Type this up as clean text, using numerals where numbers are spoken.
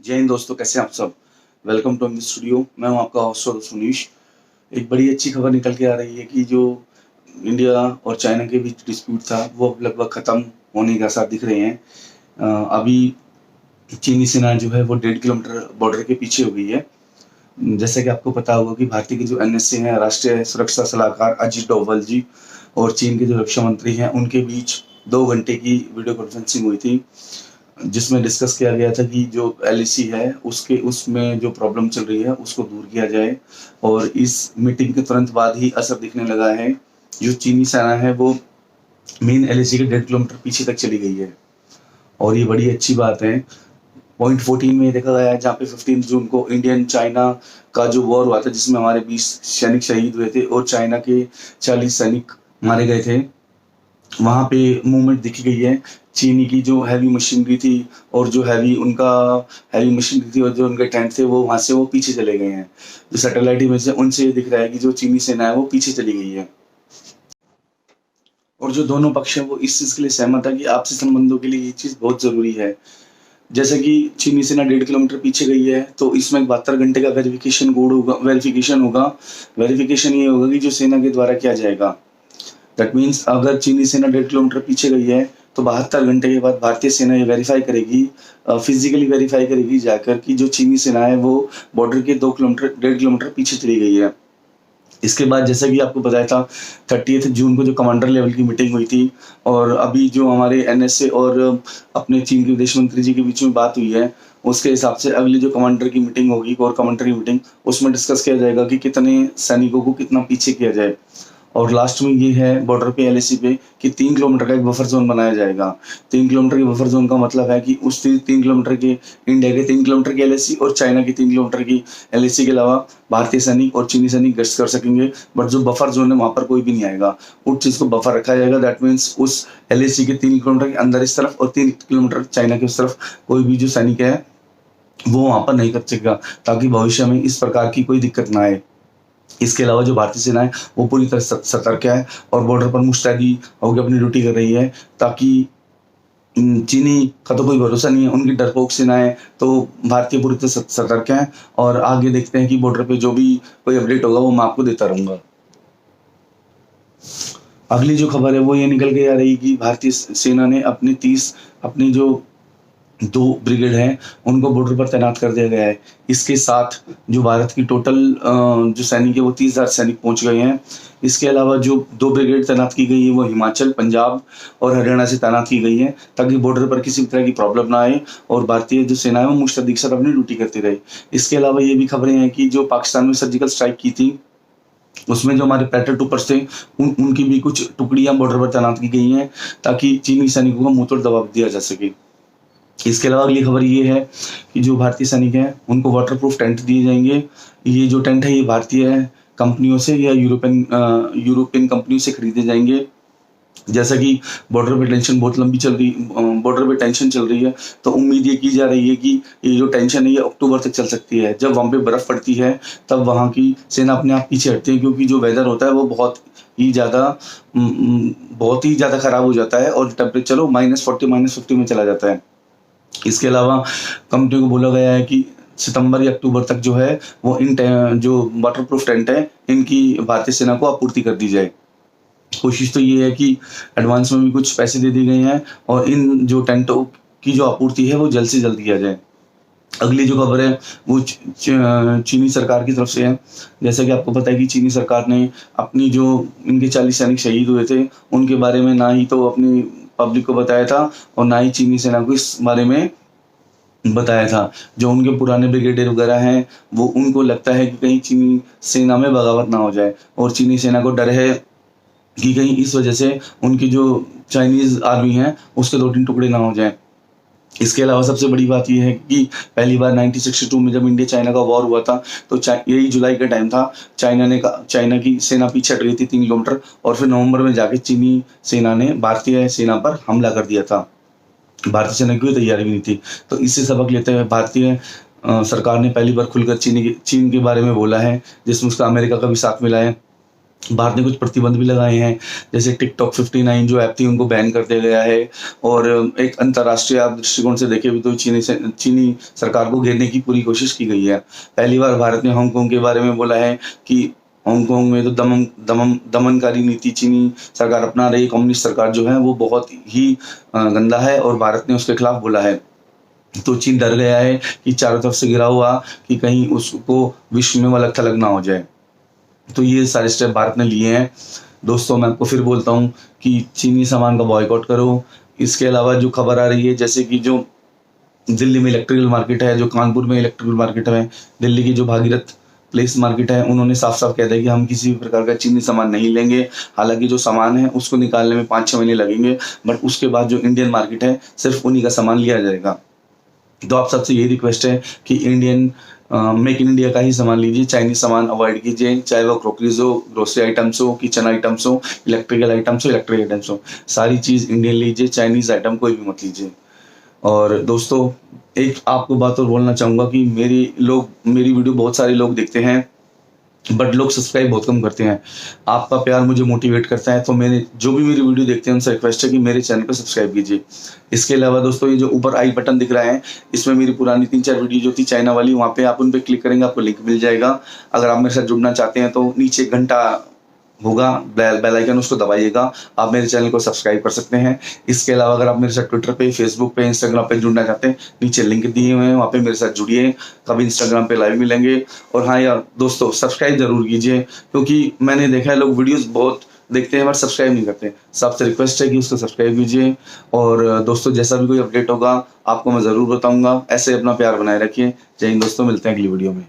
जय हिंद दोस्तों, कैसे हैं आप सब। Welcome to the studio. मैं हूं आपका होस्ट सुनीश। एक बड़ी अच्छी खबर निकल के आ रही है कि जो इंडिया और चाइना के बीच डिस्प्यूट था वो अब लगभग खत्म होने के आसार दिख रहे हैं। अभी चीनी सेना जो है वो 1.5 किलोमीटर बॉर्डर के पीछे हो गई है। जैसे कि आपको पता होगा कि भारतीय के जो एनएसए हैं, राष्ट्रीय सुरक्षा सलाहकार अजीत डोभाल जी, और चीन के जो रक्षा मंत्री हैं उनके बीच 2 घंटे की वीडियो कॉन्फ्रेंसिंग हुई थी, जिसमें डिस्कस किया गया था कि जो एलएसी है उसके उसमें जो प्रॉब्लम चल रही है उसको दूर किया जाए। और इस मीटिंग के तुरंत बाद ही असर दिखने लगा है। जो चीनी सेना है वो मेन एलएसी के 1.5 किलोमीटर पीछे तक चली गई है, और ये बड़ी अच्छी बात है। पॉइंट 14 में देखा गया है, जहाँ पे 15 जून को इंडियन चाइना का जो वॉर हुआ था जिसमें हमारे 20 सैनिक शहीद हुए थे और चाइना के 40 सैनिक मारे गए थे, वहाँ पे मूवमेंट दिखी गई है। चीनी की जो हैवी मशीनरी थी और जो हैवी मशीनरी थी और जो उनके टैंक थे वो वहाँ से वो पीछे चले गए हैं। जो सैटेलाइट इमेज है उनसे ये दिख रहा है कि जो चीनी सेना है वो पीछे चली गई है। और जो दोनों पक्ष हैं वो इस चीज़ के लिए सहमत है कि आपसी संबंधों के लिए ये चीज़ बहुत ज़रूरी है। जैसे कि चीनी सेना 1.5 किलोमीटर पीछे गई है तो इसमें 72 घंटे का वेरिफिकेशन ये होगा कि जो सेना के द्वारा किया जाएगा। दैट मीन्स अगर चीनी सेना 1.5 किलोमीटर पीछे गई है तो 72 घंटे के बाद भारतीय सेना ये वेरीफाई करेगी, फिजिकली वेरीफाई करेगी जाकर कि जो चीनी सेना है वो बॉर्डर के 2 किलोमीटर 1.5 किलोमीटर पीछे चली गई है। इसके बाद जैसा कि आपको बताया था 30 जून को जो कमांडर लेवल की मीटिंग हुई थी, और अभी जो हमारे एनएसए और अपने चीन के विदेश मंत्री जी के बीच में बात हुई है, उसके हिसाब से अगली जो कमांडर की मीटिंग होगी, कोर कमांडर की मीटिंग, उसमें डिस्कस किया जाएगा कि कितने सैनिकों को कितना पीछे किया जाए। और लास्ट में ये है बॉर्डर पे एलएसी पे कि 3 किलोमीटर का एक बफर जोन बनाया जाएगा। 3 किलोमीटर के बफर जोन का मतलब है कि उस 3 किलोमीटर के इंडिया के 3 किलोमीटर की एलएसी और चाइना की 3 किलोमीटर की एलएसी के अलावा भारतीय सैनिक और चीनी सैनिक गश्त कर सकेंगे। बट जो बफर जोन है वहाँ पर कोई भी नहीं आएगा, उस चीज़ को बफर रखा जाएगा। दैट मीन्स उस एलएसी के 3 किलोमीटर के अंदर इस तरफ और 3 किलोमीटर चाइना की उस तरफ कोई भी जो सैनिक है वो वहाँ पर नहीं कर सकेगा, ताकि भविष्य में इस प्रकार की कोई दिक्कत ना आए। इसके अलावा जो भारतीय सेना है वो पूरी तरह सतर्क है और बॉर्डर पर मुस्तैदी होकर अपनी ड्यूटी कर रही है, ताकि चीनी का तो कोई भरोसा नहीं है, उनकी डरपोक सेना है, तो भारतीय पूरी तरह सतर्क है। और आगे देखते हैं कि बॉर्डर पे जो भी कोई अपडेट होगा वो मैं आपको देता रहूंगा। अगली जो खबर है वो ये निकल के आ रही कि भारतीय सेना ने अपनी जो 2 ब्रिगेड हैं उनको बॉर्डर पर तैनात कर दिया गया है। इसके साथ जो भारत की टोटल जो सैनिक है वो 30,000 सैनिक पहुंच गए हैं। इसके अलावा जो 2 ब्रिगेड तैनात की गई है वो हिमाचल, पंजाब और हरियाणा से तैनात की गई है, ताकि बॉर्डर पर किसी भी तरह की प्रॉब्लम ना आए और भारतीय जो सेना है वो मुस्तैदी के साथ अपनी ड्यूटी करती रहे। इसके अलावा ये भी खबरें हैं कि जो पाकिस्तान में सर्जिकल स्ट्राइक की थी उसमें जो हमारे पैराट्रूपर्स थे उनकी भी कुछ टुकड़ियां बॉर्डर पर तैनात की गई हैं, ताकि चीनी सैनिकों को मुंहतोड़ दबाव दिया जा सके। इसके अलावा अगली खबर ये है कि जो भारतीय सैनिक हैं उनको वाटरप्रूफ टेंट दिए जाएंगे। ये जो टेंट है ये भारतीय कंपनियों से या यूरोपियन कंपनियों से खरीदे जाएंगे। जैसा कि बॉर्डर पे टेंशन चल रही है, तो उम्मीद ये की जा रही है कि ये जो टेंशन है ये अक्टूबर तक चल सकती है। जब वहाँ पे बर्फ पड़ती है तब वहाँ की सेना अपने आप पीछे हटती है, क्योंकि जो वेदर होता है वो बहुत ही ज़्यादा खराब हो जाता है और टेम्परेचर वो -40 -50 में चला जाता है। इसके अलावा कंपनी को बोला गया है कि सितंबर या अक्टूबर तक जो है वो जो वाटरप्रूफ टेंट है इनकी भारतीय सेना को आपूर्ति कर दी जाए। कोशिश तो ये है कि एडवांस में भी कुछ पैसे दे दिए गए हैं और इन जो टेंटों की जो आपूर्ति है वो जल्द से जल्द किया जाए। अगली जो खबर है वो चीनी सरकार की तरफ से है। जैसा कि आपको पता है कि चीनी सरकार ने अपनी जो इनके 40 सैनिक शहीद हुए थे उनके बारे में ना ही तो अपनी पब्लिक को बताया था और ना ही चीनी सेना को इस बारे में बताया था। जो उनके पुराने ब्रिगेडियर वगैरह हैं वो उनको लगता है कि कहीं चीनी सेना में बगावत ना हो जाए, और चीनी सेना को डर है कि कहीं इस वजह से उनकी जो चाइनीज आर्मी है उसके 2-3 टुकड़े ना हो जाएं। इसके अलावा सबसे बड़ी बात यह है कि पहली बार 1962 में जब इंडिया चाइना का वॉर हुआ था तो यही जुलाई का टाइम था। चाइना की सेना पीछे हट गई थी 3 किलोमीटर, और फिर नवंबर में जाके चीनी सेना ने भारतीय सेना पर हमला कर दिया था। भारतीय सेना की कोई तैयारी भी नहीं थी। तो इससे सबक लेते हुए भारतीय सरकार ने पहली बार खुलकर चीन के बारे में बोला है, जिसमें उसका अमेरिका का भी साथ मिला है। भारत ने कुछ प्रतिबंध भी लगाए हैं, जैसे टिकटॉक 59 जो ऐप थी उनको बैन कर दिया गया है। और एक अंतर्राष्ट्रीय आप दृष्टिकोण से देखें भी तो चीनी सरकार को घेरने की पूरी कोशिश की गई है। पहली बार भारत ने हांगकांग के बारे में बोला है कि हांगकांग में तो दमनकारी नीति चीनी सरकार अपना रही, कम्युनिस्ट सरकार जो है वो बहुत ही गंदा है, और भारत ने उसके खिलाफ बोला है। तो चीन डर गया है कि चारों तरफ से घिरा हुआ, कि कहीं उसको विश्व में वो अलग थलग ना हो जाए। तो ये सारे स्टेप भारत ने लिए हैं। दोस्तों मैं आपको फिर बोलता हूँ कि चीनी सामान का बॉयकॉट करो। इसके अलावा जो खबर आ रही है, जैसे कि जो दिल्ली में इलेक्ट्रिकल मार्केट है, जो कानपुर में इलेक्ट्रिकल मार्केट है, दिल्ली की जो भागीरथ प्लेस मार्केट है, उन्होंने साफ साफ कह दिया कि हम किसी भी प्रकार का चीनी सामान नहीं लेंगे। हालांकि जो सामान है उसको निकालने में 5-6 महीने लगेंगे, बट उसके बाद जो इंडियन मार्केट है सिर्फ उन्हीं का सामान लिया जाएगा। तो आप सबसे यही रिक्वेस्ट है कि इंडियन मेक इन इंडिया का ही सामान लीजिए, चाइनीज सामान अवॉइड कीजिए, चाहे वो क्रॉकरीज हो, ग्रोसरी आइटम्स हो, किचन आइटम्स हो, इलेक्ट्रिक आइटम्स हो, सारी चीज़ इंडियन लीजिए, चाइनीज आइटम कोई भी मत लीजिए। और दोस्तों एक आपको बात और बोलना चाहूँगा कि मेरी वीडियो बहुत सारे लोग देखते हैं, बट लोग सब्सक्राइब बहुत कम करते हैं। आपका प्यार मुझे मोटिवेट करता है, तो मैंने जो भी मेरी वीडियो देखते हैं उनसे रिक्वेस्ट है कि मेरे चैनल को सब्सक्राइब कीजिए। इसके अलावा दोस्तों ये जो ऊपर आई बटन दिख रहा है, इसमें मेरी पुरानी 3-4 वीडियो जो थी चाइना वाली, वहाँ पे आप उन पर क्लिक करेंगे, आपको लिंक मिल जाएगा। अगर आप मेरे साथ जुड़ना चाहते हैं तो नीचे घंटा होगा, बेल आइकन, उसको दबाइएगा, आप मेरे चैनल को सब्सक्राइब कर सकते हैं। इसके अलावा अगर आप मेरे साथ ट्विटर पे, फेसबुक पे, इंस्टाग्राम पे जुड़ना चाहते हैं, नीचे लिंक दिए हुए हैं, वहाँ पे मेरे साथ जुड़िए, कभी इंस्टाग्राम पे लाइव मिलेंगे। और हाँ यार दोस्तों, सब्सक्राइब जरूर कीजिए, क्योंकि मैंने देखा है लोग वीडियोज़ बहुत देखते हैं बट सब्सक्राइब नहीं करते। सबसे रिक्वेस्ट है कि उसको सब्सक्राइब कीजिए। और दोस्तों जैसा भी कोई अपडेट होगा आपको मैं ज़रूर बताऊँगा। ऐसे अपना प्यार बनाए रखिए। जय हिंद दोस्तों, मिलते हैं अगली वीडियो में।